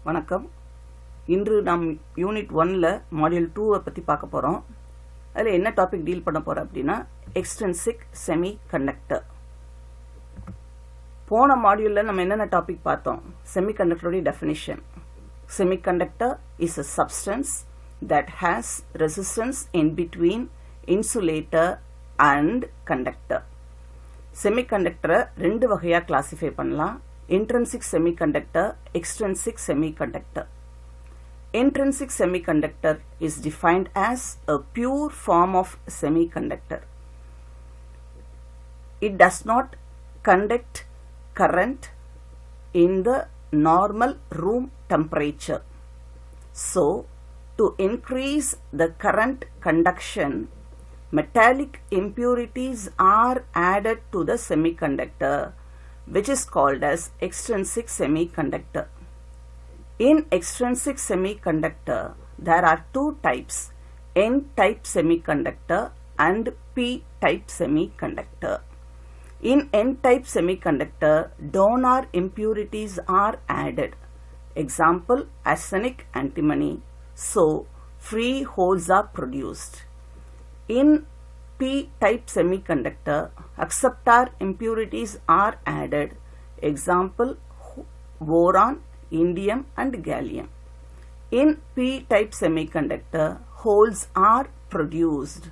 வணக்கம். இன்று நாம் யூனிட் 1ல் மாடியூல் 2 பற்றி பார்க்க போகிறோம். அதில் என்ன டாபிக் டீல் பண்ண போகிறோம் அப்படின்னா எக்ஸ்ட்ரின்சிக் செமி கண்டக்டர். போன மாடியூலில் நம்ம என்னென்ன டாபிக் பார்த்தோம்? செமிகண்டக்டருடைய definition. Semiconductor is a substance that has resistance in between insulator and conductor. செமிகண்டக்டரை ரெண்டு வகையாக கிளாசிஃபை பண்ணலாம். intrinsic semiconductor, extrinsic semiconductor. Intrinsic semiconductor is defined as a pure form of semiconductor. It does not conduct current in the normal room temperature. So, to increase the current conduction, metallic impurities are added to the semiconductor, which is called as extrinsic semiconductor. In extrinsic semiconductor, there are two types, N-type semiconductor and P-type semiconductor. In N-type semiconductor, donor impurities are added. Example, arsenic, antimony. So, free holes are produced. In P-type semiconductor, acceptor impurities are added. Example, boron, indium and gallium. In P-type semiconductor, holes are produced.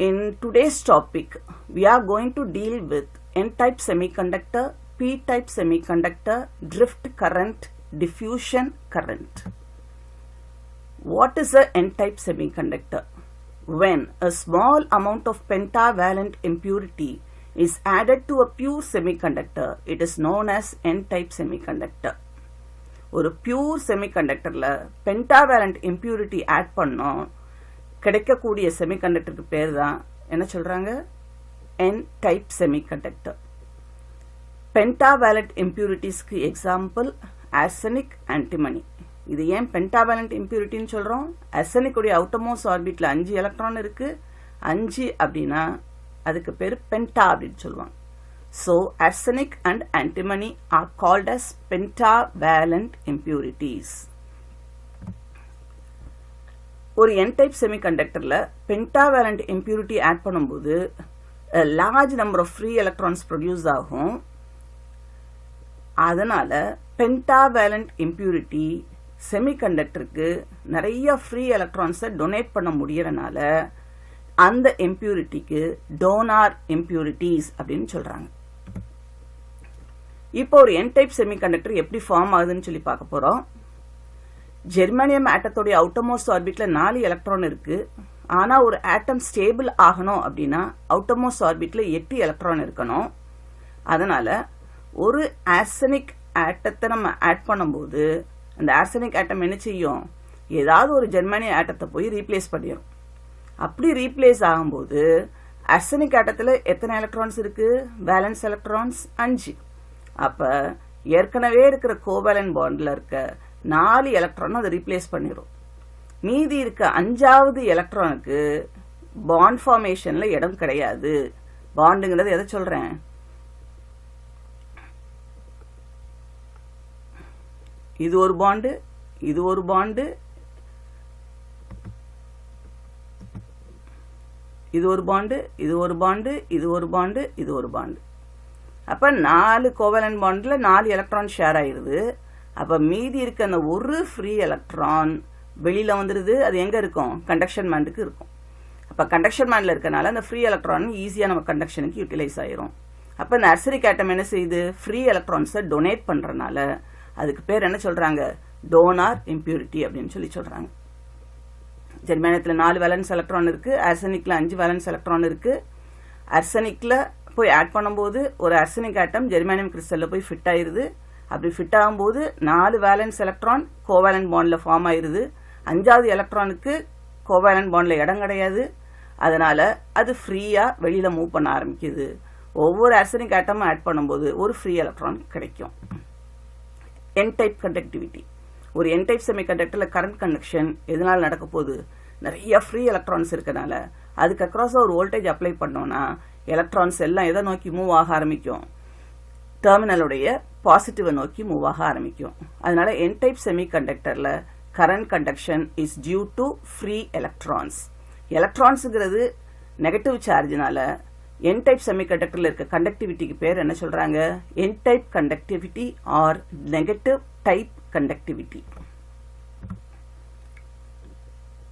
In today's topic, we are going to deal with N-type semiconductor, P-type semiconductor, drift current, diffusion current. What is a N-type semiconductor? When a small amount of pentavalent impurity is added to a pure semiconductor, it is known as N-type semiconductor. ஒரு pure semiconductorல pentavalent impurity add பண்ணோம், கிடைக்கக்கூடிய செமிகண்டக்டருக்கு பேர் தான் என்ன சொல்றாங்க? N-type semiconductor. pentavalent impuritiesக்கு example arsenic, antimony. இது ஏன் பென்டாவேலண்ட் இம்பியூரிட்டின்னு சொல்கிறோம்? அர்சனிக்குடைய அவுட்டர்மோஸ்ட் ஆர்பிட்டில் 5 எலக்ட்ரான் இருக்குது. 5 அப்படின்னா அதுக்கு பேர் பென்டா அப்படின்னு சொல்லுவாங்க. So arsenic and antimony are called as pentavalent impurities. ஒரு என்-டைப் செமிகண்டக்டரில் பென்டாவேலண்ட் இம்பியூரிட்டி ஆட் பண்ணும்போது large number of free electrons produce ஆகும். அதனால் பென்டாவேலண்ட் இம்பியூரிட்டி செமிகண்டக்டருக்கு நிறைய ஃப்ரீ எலக்ட்ரான்ஸை டொனேட் பண்ண முடியறனால அந்த இம்பியூரிட்டிக்கு டோனார் இம்பியூரிட்டிஸ் அப்படின்னு சொல்றாங்க. இப்போ ஒரு என்-டைப் செமிகண்டக்டர் எப்படி ஃபார்ம் ஆகுதுன்னு சொல்லி பார்க்க போறோம். ஜெர்மானியம் ஆட்டத்தோடைய அவுட்டர்மோஸ்ட் ஆர்பிட்ல 4 எலக்ட்ரான் இருக்கு. ஆனா ஒரு ஆட்டம் ஸ்டேபிள் ஆகணும் அப்படின்னா அவுட்டர்மோஸ்ட் ஆர்பிட்ல 8 எலக்ட்ரான் இருக்கணும். அதனால ஒரு ஆர்சனிக் ஆட்டத்தை நம்ம ஆட் பண்ணும்போது அந்த ஆர்சனிக் ஆட்டம் என்ன செய்யும்? ஏதாவது ஒரு ஜெர்மானிய ஆட்டத்தை போய் ரீப்ளேஸ் பண்ணிடும். அப்படி ரீப்ளேஸ் ஆகும்போது ஆர்சனிக் ஆட்டத்தில் எத்தனை எலக்ட்ரான்ஸ் இருக்கு? Valence electrons 5. அப்ப ஏற்கனவே இருக்கிற கோவேலன்ட் பாண்ட்ல இருக்க 4 எலக்ட்ரான் அதை ரீப்ளேஸ் பண்ணிடும். மீதி இருக்க 5வது எலக்ட்ரானுக்கு பாண்ட் ஃபார்மேஷன்ல இடம் கிடையாது. பாண்டுங்கிறது எதை சொல்றேன்? இது ஒரு பாண்டு, இது ஒரு பாண்டு, இது ஒரு பாண்டு, இது ஒரு பாண்டு, இது ஒரு பாண்டு, இது ஒரு பாண்டு. அப்ப 4 கோவேலன்ட் பாண்ட்ல 4 எலக்ட்ரான் ஷேர் ஆயிருது. அப்ப மீதி இருக்க அந்த ஒரு ஃப்ரீ எலக்ட்ரான் வெளியில வந்துருது. அது எங்க இருக்கும்? கண்டக்ஷன் பேண்டுக்கு இருக்கும். அப்ப கண்டக்ஷன் பேண்ட்ல இருக்கனால அந்த ஃப்ரீ எலக்ட்ரான் ஈஸியா நம்ம கண்டக்ஷனுக்கு யூட்டிலைஸ் ஆயிரும். அப்ப இந்த அர்சனிக் ஆட்டம் என்ன செய்யுது? ஃப்ரீ எலக்ட்ரான்ஸை டொனேட் பண்றதுனால அதுக்கு பேர் என்ன சொல்றாங்க? டோனார் இம்பியூரிட்டி அப்படின்னு சொல்லி சொல்றாங்க. ஜெர்மானியத்தில் 4 வேலன்ஸ் எலக்ட்ரான் இருக்கு. ஆர்சனிக்ல 5 வேலன்ஸ் எலக்ட்ரான் இருக்கு. ஆர்சனிக்ல போய் ஆட் பண்ணும்போது ஒரு ஆர்சனிக் ஆட்டம் ஜெர்மானியம் கிறிஸ்டல்ல போய் ஃபிட் ஆயிருது. அப்படி ஃபிட் ஆகும்போது 4 வேலன்ஸ் எலக்ட்ரான் கோவேலன்ட் பாண்ட்ல ஃபார்ம் ஆயிருது. 5வது எலக்ட்ரானுக்கு கோவேலன்ட் பாண்ட்ல இடம் கிடையாது. அதனால அது ஃப்ரீயா வெளியில மூவ் பண்ண ஆரம்பிக்குது. ஒவ்வொரு ஆர்சனிக் ஆட்டமும் ஆட் பண்ணும்போது ஒரு ஃப்ரீ எலக்ட்ரான் கிடைக்கும். N-type conductivity. ஒரு N-type செமிகண்டக்டர்ல கரண்ட் கண்டக்ஷன் எதனால நடக்க போகுது? நிறைய ஃப்ரீ எலக்ட்ரான்ஸ் இருக்கனால அதுக்கு அக்ராஸ் ஒரு வோல்டேஜ் அப்ளை பண்ணோம்னா எலக்ட்ரான்ஸ் எல்லாம் எதை நோக்கி மூவ் ஆக ஆரம்பிக்கும்? டெர்மினலுடைய பாசிட்டிவை நோக்கி மூவ் ஆக ஆரம்பிக்கும். அதனால n டைப் செமிகண்டக்டர்ல current conduction is due to free electrons. எலக்ட்ரான்ஸுங்கிறது நெகட்டிவ் சார்ஜ்னால n டைப் செமிகண்டக்டர்ல இருக்க கண்டக்டிவிட்டிக்கு பேர் என்ன சொல்றாங்க? n type conductivity or negative type conductivity.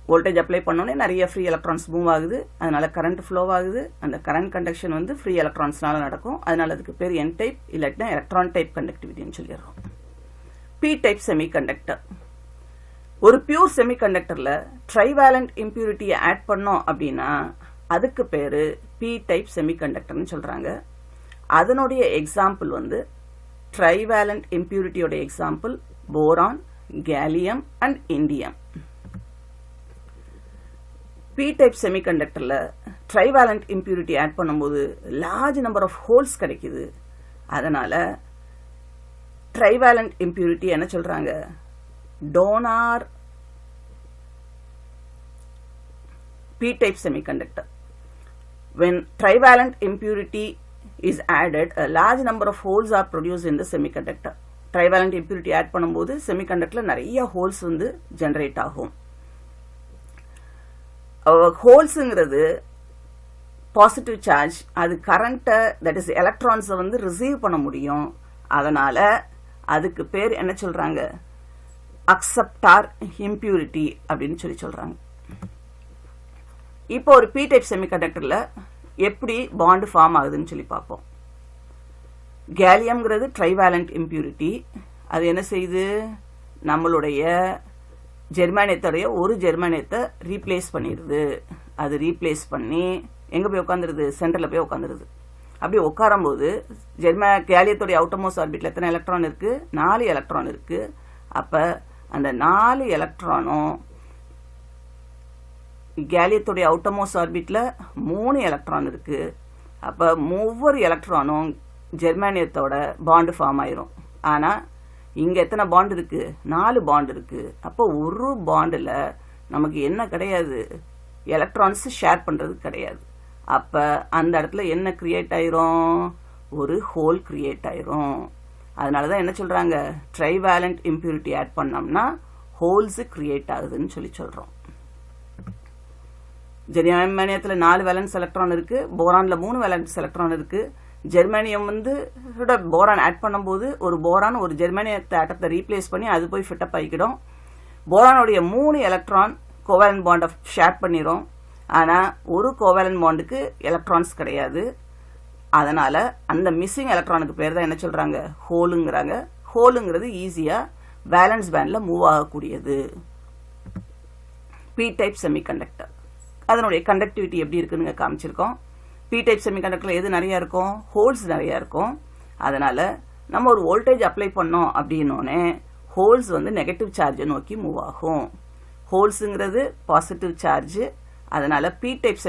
Voltage apply பண்ணோன்னே நிறைய ஃப்ரீ எலக்ட்ரான்ஸ் மூவ் ஆகுது, அதனால கரண்ட் ஃப்ளோ ஆகுது. அந்த கரண்ட் கண்டக்ஷன் வந்து ஃப்ரீ எலக்ட்ரான்ஸ்னால நடக்கும். அதனால அதுக்கு பேர் n டைப் இல்லாட்டினா எலக்ட்ரான் டைப் கண்டக்டிவிட்டின்னு சொல்லிடுறோம். p type semiconductor. ஒரு பியூர் செமிகண்டக்டர்ல ட்ரைவேலண்ட் இம்பியூரிட்டியை ஆட் பண்ணோம் அப்படின்னா அதுக்கு பேரு p டைப் செமிகண்டக்டர்னு சொல்றாங்க. அதனுடைய எக்ஸாம்பிள் வந்து ட்ரைவேலண்ட் இம்பியூரிட்டியோட example boron, gallium and indium. p type செமிகண்டக்டர்ல ட்ரைவேலண்ட் இம்பியூரிட்டி ஆட் பண்ணும்போது லார்ஜ் நம்பர் ஆஃப் ஹோல்ஸ் கிடைக்குது. அதனால ட்ரைவேலண்ட் இம்பியூரிட்டி என்ன சொல்றாங்க? Donor p type semiconductor. When trivalent impurity is added, a large number of holes are produced in the semiconductor. Trivalent impurity add பண்ணும்போது semiconductorல நிறைய holes வந்து generate ஆகும். ஹோல்ஸுங்கிறது positive charge, அது கரண்ட்டை தட் இஸ் எலக்ட்ரான்ஸை வந்து ரிசீவ் பண்ண முடியும். அதனால அதுக்கு பேர் என்ன சொல்றாங்க? அக்செப்டார் இம்பியூரிட்டி அப்படின்னு சொல்றாங்க. இப்போ ஒரு p டைப் செமிகண்டக்டர்ல எப்படி பாண்ட் ஃபார்ம் ஆகுதுன்னு சொல்லி பார்ப்போம். கேலியம்ங்கிறது ட்ரைவேலண்ட் இம்பியூரிட்டி. அது என்ன செய்யுது? நம்மளுடைய ஜெர்மானியத்துடைய ஒரு ஜெர்மானியத்தை ரீப்ளேஸ் பண்ணிடுது. அது ரீப்ளேஸ் பண்ணி எங்க போய் உட்காந்துருது? சென்டர்ல போய் உட்காந்துருது. அப்படி உட்காரும்போது கேலியத்துடைய அவுட்டர்மோஸ்ட் ஆர்பிட்ல எத்தனை எலக்ட்ரான் இருக்கு? 4 எலக்ட்ரான் இருக்கு. அப்ப அந்த 4 எலக்ட்ரானும் கேலியத்துடைய அவுட்டர்மோஸ்ட் ஆர்பிட்ல 3 எலக்ட்ரான் இருக்கு. அப்ப ஒவ்வொரு எலக்ட்ரானும் ஜெர்மானியத்தோட பாண்ட் ஃபார்ம் ஆயிரும். ஆனா இங்க எத்தனை பாண்ட் இருக்கு? 4 பாண்ட் இருக்கு. அப்போ ஒரு பாண்டுல நமக்கு என்ன கிடையாது? எலக்ட்ரான்ஸ் ஷேர் பண்றது கிடையாது. அப்ப அந்த இடத்துல என்ன கிரியேட் ஆயிரும்? ஒரு ஹோல் கிரியேட் ஆயிரும். அதனாலதான் என்ன சொல்றாங்க? ட்ரைவேலண்ட் இம்பியூரிட்டி ஆட் பண்ணோம்னா ஹோல்ஸ் கிரியேட் ஆகுதுன்னு சொல்றோம். ஜெர்மானியத்துல 4 வேலன்ஸ் எலக்ட்ரான் இருக்கு, போரான்ல 3 வேலன்ஸ் எலக்ட்ரான் இருக்கு. ஜெர்மானியம் வந்து போரான் ஆட் பண்ணும்போது ஒரு போரான் ஒரு ஜெர்மானியத்தை ஆட்டத்தை ரீப்ளேஸ் பண்ணி அது போய் ஃபிட்டப் ஆகிக்கிடும். போரானுடைய 3 எலக்ட்ரான் கோவேலன்ட் பாண்டை ஷேர் பண்ணிடும். ஆனா ஒரு கோவேலன்ட் பாண்டுக்கு எலக்ட்ரான்ஸ் கிடையாது. அதனால அந்த மிஸ்ஸிங் எலக்ட்ரானுக்கு பேர் தான் என்ன சொல்றாங்க? ஹோலுங்கிறாங்க. ஹோலுங்கிறது ஈஸியா வேலன்ஸ் பேண்ட்ல மூவ் ஆகக்கூடியது. p டைப் செமிகண்டக்டர் அதனுடைய கண்டக்டிவிட்டி எப்படி இருக்குன்னு காமிச்சிருக்கோம். p டைப் செமிகண்டக்டர்ல எது நிறைய இருக்கும்? ஹோல்ஸ் நிறைய இருக்கும். அதனால நம்ம ஒரு வோல்டேஜ் அப்ளை பண்ணோம் அப்படின்னோடனே ஹோல்ஸ் வந்து நெகட்டிவ் சார்ஜை நோக்கி மூவ் ஆகும். ஹோல்ஸுங்கிறது பாசிட்டிவ் சார்ஜ். அதனால p டைப்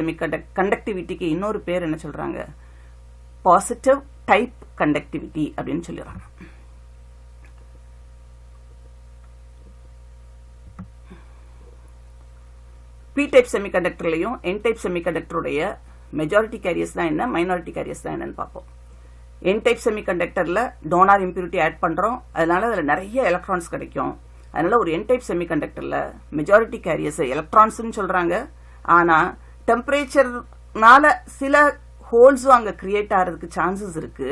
கண்டக்டிவிட்டிக்கு இன்னொரு பேர் என்ன சொல்றாங்க? பாசிட்டிவ் டைப் கண்டக்டிவிட்டி அப்படின்னு சொல்லுறாங்க. p டைப் செமிகண்டக்டர்லயும் n டைப் செமிகண்டக்டருடைய மெஜாரிட்டி கேரியர்ஸ் தான் என்ன, மைனாரிட்டி கேரியர்ஸ் தான் என்னன்னு பார்ப்போம். n டைப் செமிகண்டக்டர்ல டோனார் இம்பியூரிட்டி ஆட் பண்றோம். அதனால அதுல நிறைய எலக்ட்ரான்ஸ் கிடைக்கும். அதனால ஒரு n டைப் செமிகண்டக்டர்ல மெஜாரிட்டி கேரியர்ஸ் எலக்ட்ரான்ஸ்னு சொல்றாங்க. ஆனா டெம்பரேச்சர்னால சில ஹோல்ஸும் அங்க கிரியேட் ஆகிறதுக்கு சான்சஸ் இருக்கு.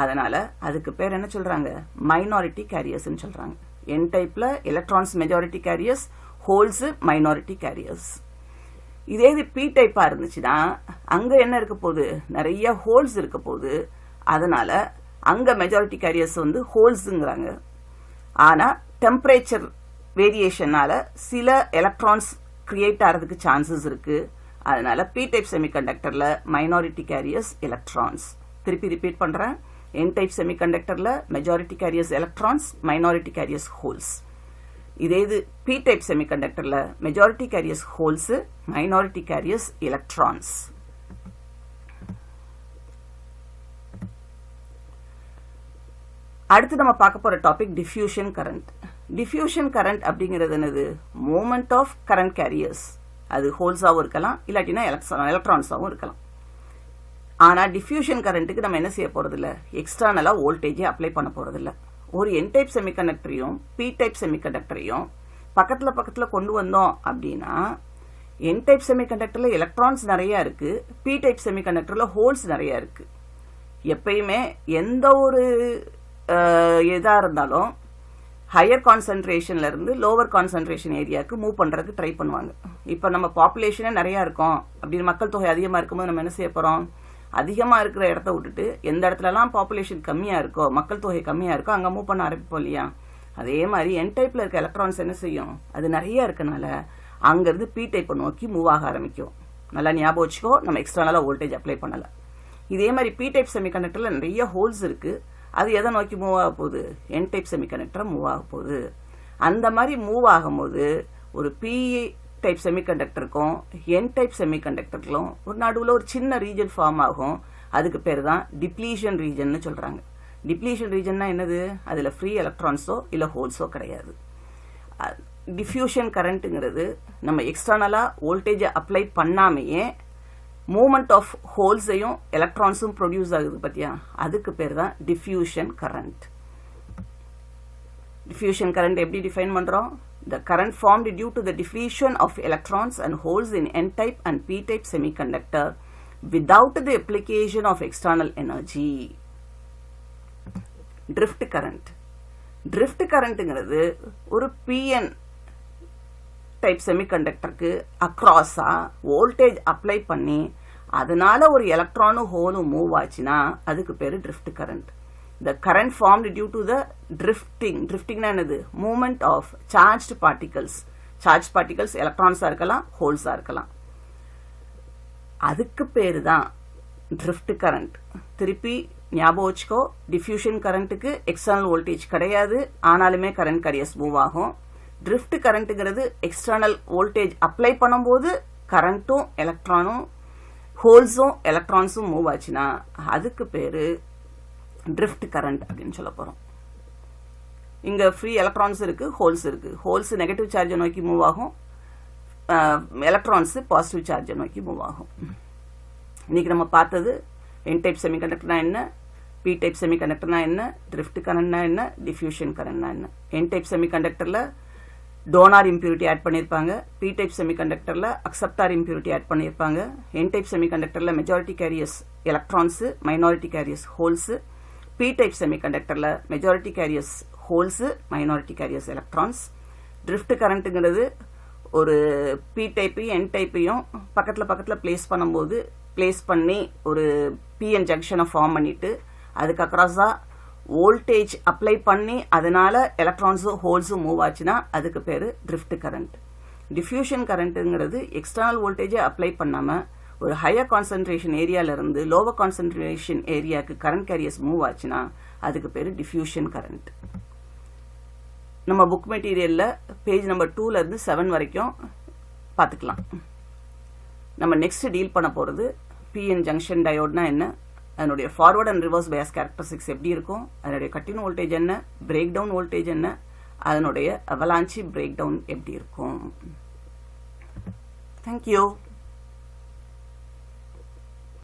அதனால அதுக்கு பேர் என்ன சொல்றாங்க? மைனாரிட்டி கேரியர்ஸ் சொல்றாங்க. n டைப்ல electrons majority carriers, holes minority carriers. இதே இது p டைப்பா இருந்துச்சுன்னா அங்க என்ன இருக்க போகுது? நிறைய ஹோல்ஸ் இருக்க போகுது. அதனால அங்க மெஜாரிட்டி கேரியர்ஸ் வந்து ஹோல்ஸ்ங்கிறாங்க. ஆனா டெம்பரேச்சர் வேரியேஷனால சில எலக்ட்ரான்ஸ் கிரியேட் ஆகிறதுக்கு சான்சஸ் இருக்கு. அதனால p டைப் செமிகண்டக்டர்ல மைனாரிட்டி கேரியர்ஸ் எலக்ட்ரான்ஸ். திருப்பி ரிப்பீட் பண்றேன். n டைப் செமிகண்டக்டர்ல majority carriers electrons, minority carriers holes. இதே இது p டைப் செமிகண்டக்டர்ல majority carriers holes, minority carriers electrons. அடுத்து நம்ம பார்க்க போற topic diffusion current. Diffusion current அப்படிங்கிறது என்னது? Moment of current carriers. அது ஹோல்ஸாவும் இருக்கலாம், இல்லாட்டினா எலக்ட்ரான்ஸாவும் இருக்கலாம். ஆனால் டிஃப்யூஷன் கரண்ட்டுக்கு நம்ம என்ன செய்ய போகிறதில்ல, எக்ஸ்டர்னலாக வோல்டேஜை அப்ளை பண்ண போகிறதில்ல. ஒரு என் டைப் செமிகண்டக்டரையும் பி டைப் செமிகண்டக்டரையும் பக்கத்தில் கொண்டு வந்தோம் அப்படின்னா, என் டைப் செமிகண்டக்டரில் எலக்ட்ரான்ஸ் நிறையா இருக்குது, பி டைப் செமிகண்டக்டரில் ஹோல்ஸ் நிறையா இருக்குது. எப்பயுமே எந்த ஒரு எதாக இருந்தாலும் ஹையர் கான்சன்ட்ரேஷன்லேருந்து லோவர் கான்சன்ட்ரேஷன் ஏரியாவுக்கு மூவ் பண்ணுறதுக்கு ட்ரை பண்ணுவாங்க. இப்போ நம்ம பாப்புலேஷனே நிறையா இருக்கோம் அப்படின்னு, மக்கள் தொகை அதிகமாக இருக்கும்போது நம்ம என்ன செய்ய போகிறோம், அதிகமாக இருக்கிற இடத்த விட்டுட்டு எந்த இடத்துலலாம் பாப்புலேஷன் கம்மியாக இருக்கோ, மக்கள் தொகை கம்மியாக இருக்கோ அங்கே மூவ் பண்ண ஆரம்பிப்போம் இல்லையா. அதே மாதிரி என் டைப்பில் இருக்க எலக்ட்ரான்ஸ் என்ன செய்யும், அது நிறையா இருக்கனால அங்கேருந்து பி டைப்பை நோக்கி மூவ் ஆக ஆரம்பிக்கும். நல்லா ஞாபகம் வச்சுக்கோ, நம்ம எக்ஸ்டர்னலாக வோல்டேஜ் அப்ளை பண்ணலை. இதே மாதிரி பி டைப் செமிகண்டக்டரில் நிறைய ஹோல்ஸ் இருக்குது, அது எதை நோக்கி மூவ் ஆக போகுது, என் டைப் செமிகண்டக்டரை மூவ் ஆக போகுது. அந்த மாதிரி மூவ் ஆகும்போது ஒரு பி டைப் செமிகண்டக்டருக்கும் என் டைப் செமிகண்டக்டருக்கும் ஒரு நடுவில் ஒரு சின்ன ரீஜன் ஃபார்ம் ஆகும். அதுக்கு பேர் தான் டிப்ளீஷன் ரீஜன்னு சொல்கிறாங்க. டிப்ளீஷன் ரீஜன்னா என்னது, அதில் ஃப்ரீ எலக்ட்ரான்ஸோ இல்லை ஹோல்ஸோ கிடையாது. டிஃப்யூஷன் கரண்ட்டுங்கிறது நம்ம எக்ஸ்டர்னலாக வோல்டேஜை அப்ளை பண்ணாமையே மூமெண்ட் ஆஃப் ஹோல்ஸையும் எலக்ட்ரான்ஸும் ப்ரொடியூஸ் ஆகுது பார்த்தியா, அதுக்கு பேர் தான் டிஃப்யூஷன் கரண்ட். டிஃப்யூஷன் கரண்ட் எப்படி டிஃபைன் பண்ணுறோம், the current formed due to the diffusion of electrons and holes in n-type and p-type semiconductor without the application of external energy. drift current. drift currentங்கிறது ஒரு pn type செமிகண்டக்டருக்கு அக்ராஸா voltage apply பண்ணி அதனால ஒரு எலக்ட்ரானும் ஹோலும் move ஆச்சுன்னா அதுக்கு பேர் drift current. The current formed due to the drifting என்னது, movement of charged particles. charged particles எலக்ட்ரான்ஸா இருக்கலாம், ஹோல்ஸா இருக்கலாம். அதுக்கு பேரு தான் drift current. திருப்பி ஞாபகம் வச்சுக்கோ, டிஃப்யூஷன் கரண்ட்டுக்கு எக்ஸ்டர்னல் வோல்டேஜ் கிடையாது, ஆனாலுமே கரண்ட் கேரியர்ஸ் மூவ் ஆகும். drift கரண்ட்டுங்கிறது எக்ஸ்டர்னல் வோல்டேஜ் அப்ளை பண்ணும்போது கரண்ட்டும் எலக்ட்ரானும் ஹோல்ஸும் எலக்ட்ரான்ஸும் மூவ் ஆச்சுன்னா அதுக்கு பேரு drift current அப்படின்னு சொல்ல போறோம். இங்க ஃப்ரீ எலக்ட்ரான்ஸ் இருக்கு, ஹோல்ஸ் இருக்கு. ஹோல்ஸ் நெகட்டிவ் சார்ஜை நோக்கி மூவ் ஆகும், எலக்ட்ரான்ஸ் பாசிட்டிவ் சார்ஜை நோக்கி மூவ் ஆகும். இன்னைக்கு நம்ம பார்த்தது என் டைப் செமிகண்டக்டர்னா என்ன, பி டைப் செமிகண்டக்டர்னா என்ன, drift currentனா என்ன, டிஃப்யூஷன் கரண்ட்னா என்ன. என் டைப் செமிகண்டக்டர்ல டோனார் இம்பியூரிட்டி ஆட் பண்ணியிருப்பாங்க, பி டைப் செமிகண்டக்டர்ல அக்செப்டார் இம்பியூரிட்டி ஆட் பண்ணியிருப்பாங்க. என் டைப் செமிகண்டக்டர்ல majority carriers electrons, minority carriers holes. P type செமிகண்டக்டர்ல majority carriers holes, minority carriers electrons. drift கரண்ட்டுங்கிறது ஒரு பி டைப்பையும் என் டைப்பையும் பக்கத்தில் பிளேஸ் பண்ணி ஒரு பிஎன் ஜங்ஷனை ஃபார்ம் பண்ணிட்டு அதுக்கு அக்ராஸா வோல்டேஜ் அப்ளை பண்ணி அதனால எலக்ட்ரான்ஸும் ஹோல்ஸும் மூவ் ஆச்சுன்னா அதுக்கு பேர் drift current. டிஃப்யூஷன் கரண்ட்டுங்கிறது எக்ஸ்டர்னல் வோல்டேஜை அப்ளை பண்ணாமல் ஒரு ஹையர் கான்சன்ட்ரேஷன் ஏரியாவிலிருந்து லோவர் கான்சன்ட்ரேஷன் ஏரியாவுக்கு கரண்ட் கேரியர்ஸ் மூவ் ஆச்சுன்னா அதுக்கு பேர் டிஃப்யூஷன் கரண்ட். நம்ம புக் மெட்டீரியலில் பேஜ் நம்பர் 2லேருந்து 7 வரைக்கும் பார்த்துக்கலாம். நம்ம நெக்ஸ்ட் டீல் பண்ண போகிறது பிஎன் ஜங்ஷன் டயோட்னா என்ன, அதனுடைய forward and reverse bias characteristics எப்படி இருக்கும், அதனுடைய கட்டின் வோல்டேஜ் என்ன, பிரேக் டவுன் வோல்டேஜ் என்ன, அதனுடைய அவலாஞ்சி பிரேக் டவுன் எப்படி இருக்கும். தேங்க்யூ.